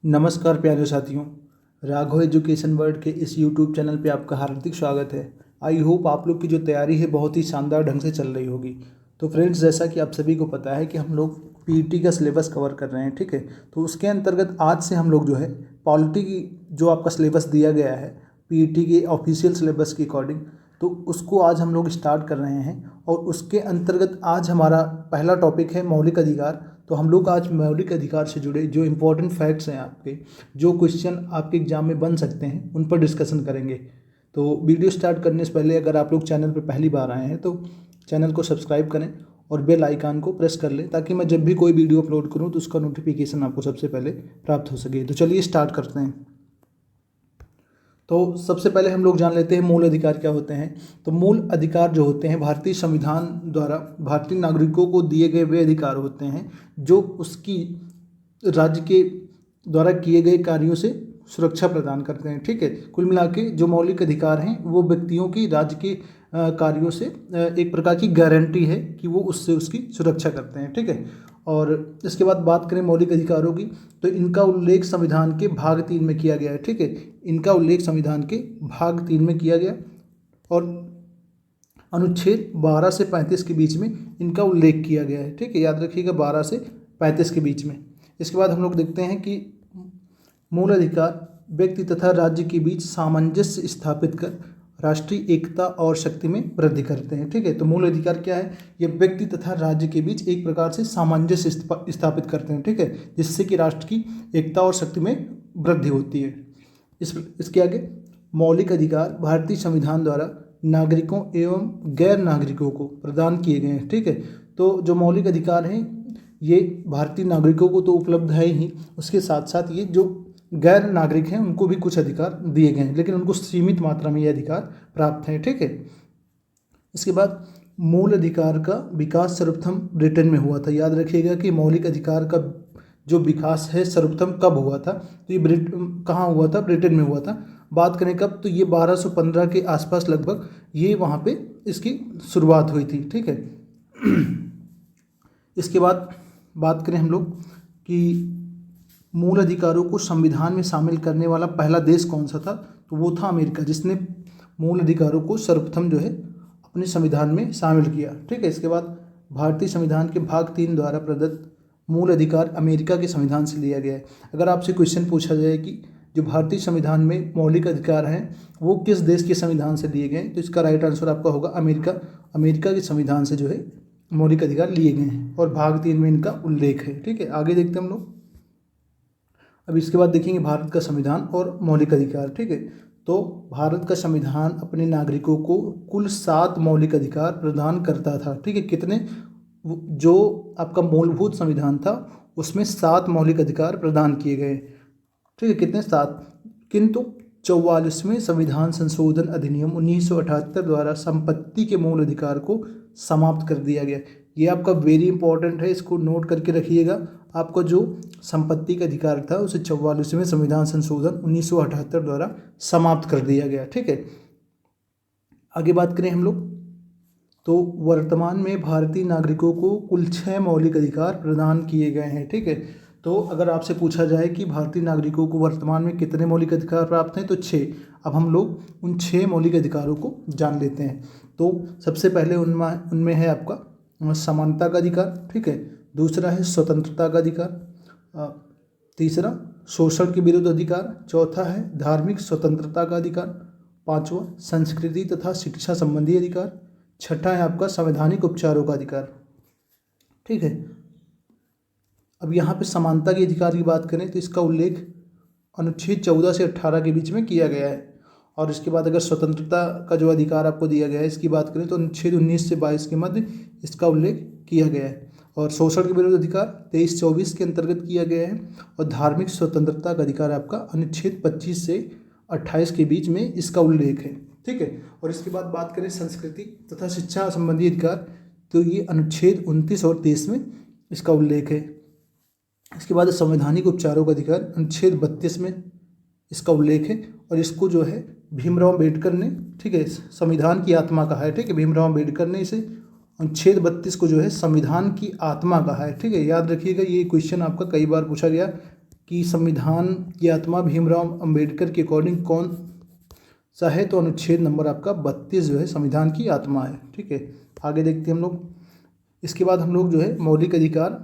नमस्कार प्यारे साथियों, राघव एजुकेशन वर्ल्ड के इस यूट्यूब चैनल पे आपका हार्दिक स्वागत है। आई होप आप लोग की जो तैयारी है बहुत ही शानदार ढंग से चल रही होगी। तो फ्रेंड्स, जैसा कि आप सभी को पता है कि हम लोग पीईटी का सिलेबस कवर कर रहे हैं, ठीक है। तो उसके अंतर्गत आज से हम लोग जो है पॉलिटी की जो आपका सिलेबस दिया गया है पीईटी के ऑफिशियल सिलेबस के अकॉर्डिंग, तो उसको आज हम लोग स्टार्ट कर रहे हैं। और उसके अंतर्गत आज हमारा पहला टॉपिक है मौलिक अधिकार। तो हम लोग आज मौलिक अधिकार से जुड़े जो इम्पोर्टेंट फैक्ट्स हैं, आपके जो क्वेश्चन आपके एग्जाम में बन सकते हैं, उन पर डिस्कशन करेंगे। तो वीडियो स्टार्ट करने से पहले अगर आप लोग चैनल पर पहली बार आए हैं तो चैनल को सब्सक्राइब करें और बेल आइकन को प्रेस कर लें, ताकि मैं जब भी कोई वीडियो अपलोड करूं तो उसका नोटिफिकेशन आपको सबसे पहले प्राप्त हो सके। तो चलिए स्टार्ट करते हैं। तो सबसे पहले हम लोग जान लेते हैं मूल अधिकार क्या होते हैं। तो मूल अधिकार जो होते हैं भारतीय संविधान द्वारा भारतीय नागरिकों को दिए गए वे अधिकार होते हैं जो उसकी राज्य के द्वारा किए गए कार्यों से सुरक्षा प्रदान करते हैं, ठीक है। कुल मिला के जो मौलिक अधिकार हैं वो व्यक्तियों की राज्य के कार्यों से एक प्रकार की गारंटी है कि वो उससे उसकी सुरक्षा करते हैं, ठीक है। और इसके बाद बात करें मौलिक अधिकारों की, तो इनका उल्लेख संविधान के भाग 3 में किया गया है, ठीक है। इनका उल्लेख संविधान के भाग 3 में किया गया और अनुच्छेद 12 से 35 के बीच में इनका उल्लेख किया गया है, ठीक है। याद रखिएगा 12 से 35 के बीच में। इसके बाद हम लोग देखते हैं कि मूल अधिकार व्यक्ति तथा राज्य के बीच सामंजस्य स्थापित कर राष्ट्रीय एकता और शक्ति में वृद्धि करते हैं, ठीक है। तो मूल अधिकार क्या है? ये व्यक्ति तथा राज्य के बीच एक प्रकार से सामंजस्य स्थापित करते हैं, ठीक है, जिससे कि राष्ट्र की एकता और शक्ति में वृद्धि होती है। इसके आगे मौलिक अधिकार भारतीय संविधान द्वारा नागरिकों एवं गैर नागरिकों को प्रदान किए गए हैं, ठीक है। तो जो मौलिक अधिकार हैं ये भारतीय नागरिकों को तो उपलब्ध है ही, उसके साथ साथ ये जो गैर नागरिक हैं उनको भी कुछ अधिकार दिए गए हैं, लेकिन उनको सीमित मात्रा में ये अधिकार प्राप्त हैं, ठीक है। इसके बाद मूल अधिकार का विकास सर्वप्रथम ब्रिटेन में हुआ था। याद रखिएगा कि मौलिक अधिकार का जो विकास है सर्वप्रथम कब हुआ था, तो ये कहाँ हुआ था? ब्रिटेन में हुआ था। बात करें कब, तो ये 1215 के आसपास लगभग ये वहाँ पे इसकी शुरुआत हुई थी, ठीक है। इसके बाद बात करें हम लोग कि मूल अधिकारों को संविधान में शामिल करने वाला पहला देश कौन सा था, तो वो था अमेरिका, जिसने मूल अधिकारों को सर्वप्रथम जो है अपने संविधान में शामिल किया, ठीक है। इसके बाद भारतीय संविधान के भाग 3 द्वारा प्रदत्त मूल अधिकार अमेरिका के संविधान से लिया गया है। अगर आपसे क्वेश्चन पूछा जाए कि जो भारतीय संविधान में मौलिक अधिकार हैं वो किस देश के संविधान से लिए गए, तो इसका राइट आंसर आपका होगा अमेरिका। अमेरिका के संविधान से जो है मौलिक अधिकार लिए गए हैं और भाग 3 में इनका उल्लेख है, ठीक है। आगे देखते हैं हम लोग। अब इसके बाद देखेंगे भारत का संविधान और मौलिक अधिकार, ठीक है। तो भारत का संविधान अपने नागरिकों को कुल 7 मौलिक अधिकार प्रदान करता था, ठीक है। कितने? जो आपका मूलभूत संविधान था उसमें 7 मौलिक अधिकार प्रदान किए गए, ठीक है। कितने? 7। किंतु 44वें संविधान संशोधन अधिनियम 1978 द्वारा संपत्ति के मूल अधिकार को समाप्त कर दिया गया। ये आपका वेरी इंपॉर्टेंट है, इसको नोट करके रखिएगा। आपका जो संपत्ति का अधिकार था उसे 44वें संविधान संशोधन 1978 द्वारा समाप्त कर दिया गया, ठीक है। आगे बात करें हम लोग, तो वर्तमान में भारतीय नागरिकों को कुल 6 मौलिक अधिकार प्रदान किए गए हैं, ठीक है। तो अगर आपसे पूछा जाए कि भारतीय नागरिकों को वर्तमान में कितने मौलिक अधिकार प्राप्त हैं, तो 6। अब हम लोग उन 6 मौलिक अधिकारों को जान लेते हैं। तो सबसे पहले उनमें है आपका समानता का अधिकार, ठीक है। दूसरा है स्वतंत्रता का अधिकार, तीसरा शोषण के विरुद्ध अधिकार, चौथा है धार्मिक स्वतंत्रता का अधिकार, पांचवा संस्कृति तथा शिक्षा संबंधी अधिकार, छठा है आपका संवैधानिक उपचारों का अधिकार, ठीक है। अब यहाँ पे समानता के अधिकार की बात करें तो इसका उल्लेख अनुच्छेद 14 से 18 के बीच में किया गया है। और इसके बाद अगर स्वतंत्रता का जो अधिकार आपको दिया गया है इसकी बात करें तो अनुच्छेद 19 से 22 के मध्य इसका उल्लेख किया गया है। और शोषण के विरुद्ध अधिकार 23-24 के अंतर्गत किया गया है। और धार्मिक स्वतंत्रता का अधिकार आपका अनुच्छेद 25 से 28 के बीच में इसका उल्लेख है, ठीक है। और इसके बाद बात करें संस्कृति तथा शिक्षा संबंधी अधिकार, तो ये अनुच्छेद 29 और 30 में इसका उल्लेख है। इसके बाद संवैधानिक उपचारों का अधिकार अनुच्छेद 32 में इसका उल्लेख है। और इसको जो है भीमराव अम्बेडकर ने, ठीक है, संविधान की आत्मा कहा है, ठीक है। भीमराव अम्बेडकर ने इसे अनुच्छेद 32 को जो है संविधान की आत्मा कहा है, ठीक है। याद रखिएगा, ये क्वेश्चन आपका कई बार पूछा गया कि संविधान की आत्मा भीमराव अंबेडकर के अकॉर्डिंग कौन सा है, तो अनुच्छेद नंबर आपका 32 जो है संविधान की आत्मा है। ठीक है, आगे देखते हैं हम लोग। इसके बाद हम लोग जो है मौलिक अधिकार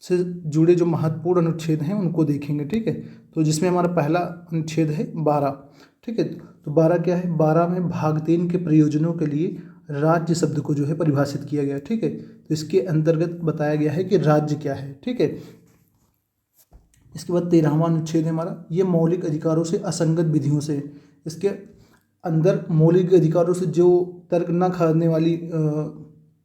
से जुड़े जो महत्वपूर्ण अनुच्छेद हैं उनको देखेंगे। ठीक है, तो जिसमें हमारा पहला अनुच्छेद है 12। ठीक है, तो 12 क्या है, 12 में भाग 3 के प्रयोजनों के लिए राज्य शब्द को जो है परिभाषित किया गया है। ठीक है, तो इसके अंतर्गत बताया गया है कि राज्य क्या है। ठीक है, इसके बाद 13वां अनुच्छेद है हमारा, ये मौलिक अधिकारों से असंगत विधियों से, इसके अंदर मौलिक अधिकारों से जो तर्क न खाने वाली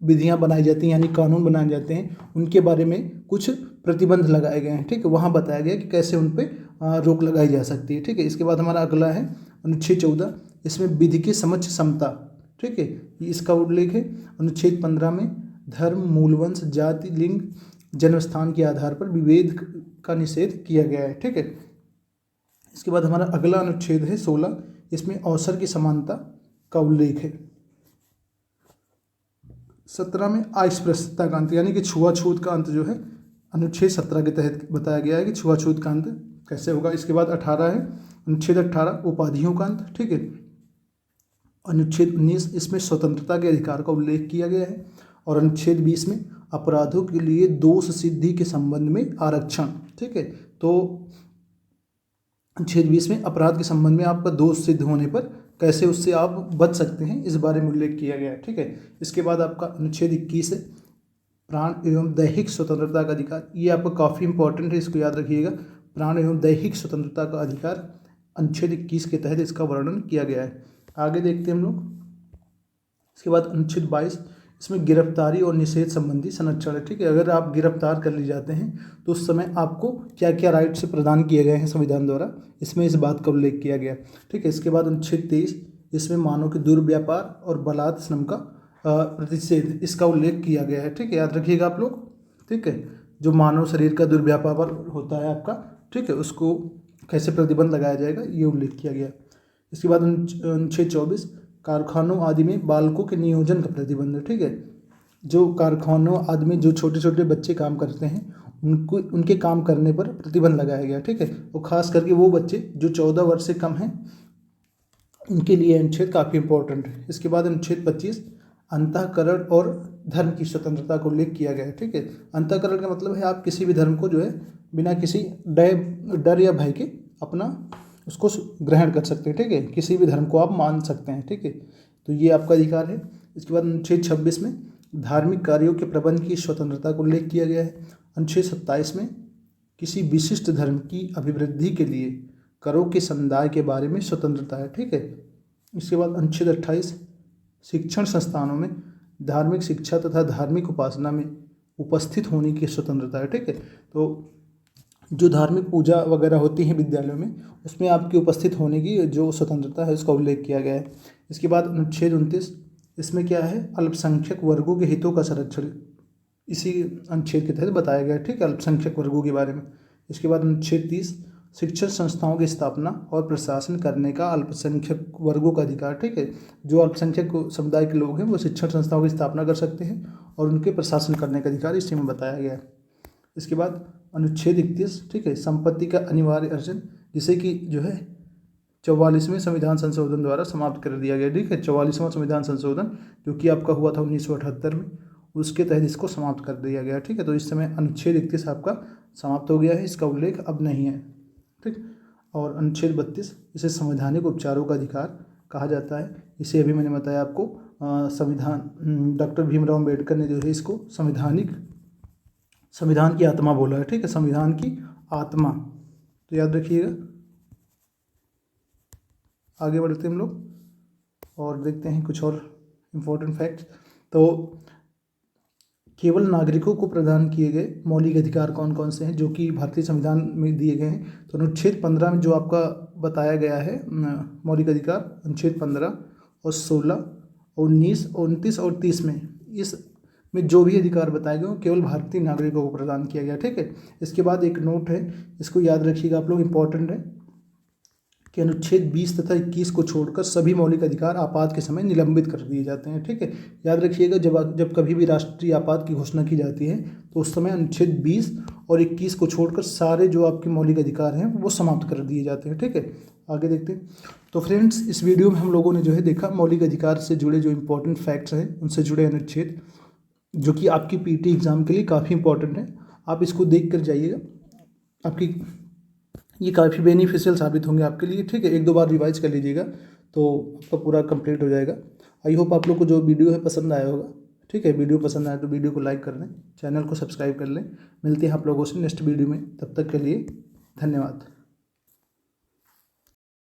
विधियां बनाई जाती हैं यानी कानून बनाए जाते हैं, उनके बारे में कुछ प्रतिबंध लगाए गए हैं। ठीक है, वहाँ बताया गया कि कैसे उन पर रोक लगाई जा सकती है। ठीक है, इसके बाद हमारा अगला है अनुच्छेद 14, इसमें विधि के समक्ष समता। ठीक है, इसका उल्लेख है। अनुच्छेद 15 में धर्म, मूलवंश, जाति, लिंग, जन्मस्थान के आधार पर विभेद का निषेध किया गया है। ठीक है, इसके बाद हमारा अगला अनुच्छेद है 16, इसमें अवसर की समानता का उल्लेख है। 17 में अस्पृश्यता का अंत यानी कि छुआछूत का अंत जो है अनुच्छेद 17 के तहत बताया गया है कि छुआछूत का अंत कैसे होगा। इसके बाद 18 है अनुच्छेद 18, उपाधियों का अंत। ठीक है, अनुच्छेद 19, इसमें स्वतंत्रता के अधिकार का उल्लेख किया गया है। और अनुच्छेद 20 में अपराधों के लिए दोष सिद्धि के संबंध में आरक्षण। ठीक है, तो अनुच्छेद 20 में अपराध के संबंध में आपका दोष सिद्ध होने पर कैसे उससे आप बच सकते हैं, इस बारे में उल्लेख किया गया है। ठीक है, इसके बाद आपका अनुच्छेद 21 है, प्राण एवं दैहिक स्वतंत्रता का अधिकार। ये आपका काफ़ी इंपॉर्टेंट है, इसको याद रखिएगा। प्राण एवं दैहिक स्वतंत्रता का अधिकार अनुच्छेद 21 के तहत इसका वर्णन किया गया है। आगे देखते हैं हम लोग। इसके बाद अनुच्छेद 22, इसमें गिरफ्तारी और निषेध संबंधी संरक्षण है। ठीक है, अगर आप गिरफ्तार कर लिए जाते हैं तो उस समय आपको क्या क्या राइट से प्रदान किए गए हैं संविधान द्वारा, इसमें इस बात का उल्लेख किया गया। ठीक है, इसके बाद अनुच्छेद 23, इसमें मानव के दुर्व्यापार और बलात् श्रम का प्रतिषेध, इसका उल्लेख किया गया है। ठीक है, याद रखिएगा आप लोग। ठीक है, जो मानव शरीर का दुर्व्यापार होता है आपका, ठीक है, उसको कैसे प्रतिबंध लगाया जाएगा, ये उल्लेख किया गया। इसके बाद अनुच्छेद 24, कारखानों आदि में बालकों के नियोजन का प्रतिबंध। ठीक है, जो कारखानों आदि में जो छोटे छोटे बच्चे काम करते हैं उनको उनके काम करने पर प्रतिबंध लगाया गया। ठीक है, और ख़ास करके वो बच्चे जो 14 वर्ष से कम हैं उनके लिए अनुच्छेद काफ़ी इंपॉर्टेंट है। इसके बाद अनुच्छेद 25, अंतःकरण और धर्म की स्वतंत्रता को उल्लेख किया गया है। ठीक है, अंतःकरण का मतलब है आप किसी भी धर्म को जो है बिना किसी डर या भय के अपना उसको ग्रहण कर सकते हैं। ठीक है, किसी भी धर्म को आप मान सकते हैं। ठीक है, तो ये आपका अधिकार है। इसके बाद अनुच्छेद 26 में धार्मिक कार्यों के प्रबंध की स्वतंत्रता को उल्लेख किया गया है। अनुच्छेद 27 में किसी विशिष्ट धर्म की अभिवृद्धि के लिए करों के समुदाय के बारे में स्वतंत्रता है। ठीक है, इसके बाद अनुच्छेद 28, शिक्षण संस्थानों में धार्मिक शिक्षा तथा धार्मिक उपासना में उपस्थित होने की स्वतंत्रता है। ठीक है, तो जो धार्मिक पूजा वगैरह होती हैं विद्यालयों में, उसमें आपकी उपस्थित होने की जो स्वतंत्रता है उसका उल्लेख किया गया है। इसके बाद अनुच्छेद 29, इसमें क्या है, अल्पसंख्यक वर्गों के हितों का संरक्षण इसी अनुच्छेद के तहत बताया गया है। ठीक है, अल्पसंख्यक वर्गों के बारे में। इसके बाद अनुच्छेद 30, शिक्षण संस्थाओं की स्थापना और प्रशासन करने का अल्पसंख्यक वर्गों का अधिकार। ठीक है, जो अल्पसंख्यक समुदाय के लोग हैं वो शिक्षण संस्थाओं की स्थापना कर सकते हैं और उनके प्रशासन करने का अधिकार इसी में बताया गया है। इसके बाद अनुच्छेद 31, ठीक है, संपत्ति का अनिवार्य अर्जन, जिसे कि जो है 44वें संविधान संशोधन द्वारा समाप्त कर दिया गया। ठीक है, 44वां संविधान संशोधन जो कि आपका हुआ था 1978 में, उसके तहत इसको समाप्त कर दिया गया। ठीक है, तो इस समय अनुच्छेद 31 आपका समाप्त हो गया है, इसका उल्लेख अब नहीं है। ठीक, और अनुच्छेद 32, इसे संवैधानिक उपचारों का अधिकार कहा जाता है। इसे अभी मैंने बताया आपको संविधान डॉक्टर भीमराव अम्बेडकर ने जो है इसको संविधान की आत्मा बोला है। ठीक है, संविधान की आत्मा, तो याद रखिएगा। आगे बढ़ते हैं हम लोग और देखते हैं कुछ और इम्पोर्टेंट फैक्ट्स। तो केवल नागरिकों को प्रदान किए गए मौलिक अधिकार कौन कौन से हैं जो कि भारतीय संविधान में दिए गए हैं, तो अनुच्छेद 15 में जो आपका बताया गया है मौलिक अधिकार, अनुच्छेद 15 और 16, 19, 29 और 30 में, इसमें जो भी अधिकार बताए गए वो केवल भारतीय नागरिकों को प्रदान किया गया। ठीक है, इसके बाद एक नोट है, इसको याद रखिएगा आप लोग, इम्पोर्टेंट है। कि अनुच्छेद 20 तथा 21 को छोड़कर सभी मौलिक अधिकार आपात के समय निलंबित कर दिए जाते हैं। ठीक है, याद रखिएगा, जब कभी भी राष्ट्रीय आपात की घोषणा की जाती है तो उस समय अनुच्छेद 20 और 21 को छोड़कर सारे जो आपके मौलिक अधिकार हैं वो समाप्त कर दिए जाते हैं। ठीक है, आगे देखते हैं। तो फ्रेंड्स, इस वीडियो में हम लोगों ने जो है देखा मौलिक अधिकार से जुड़े जो इंपॉर्टेंट फैक्ट्स हैं उनसे जुड़े अनुच्छेद, जो कि आपकी पीटी एग्ज़ाम के लिए काफ़ी इंपॉर्टेंट है। आप इसको देख कर जाइएगा, आपकी ये काफ़ी बेनिफिशियल साबित होंगे आपके लिए। ठीक है, एक दो बार रिवाइज कर लीजिएगा तो आपका पूरा कंप्लीट हो जाएगा। आई होप आप लोग को जो वीडियो है पसंद आया होगा। ठीक है, वीडियो पसंद आया तो वीडियो को लाइक कर दें, चैनल को सब्सक्राइब कर लें। मिलते हैं आप लोगों से नेक्स्ट वीडियो में, तब तक के लिए धन्यवाद।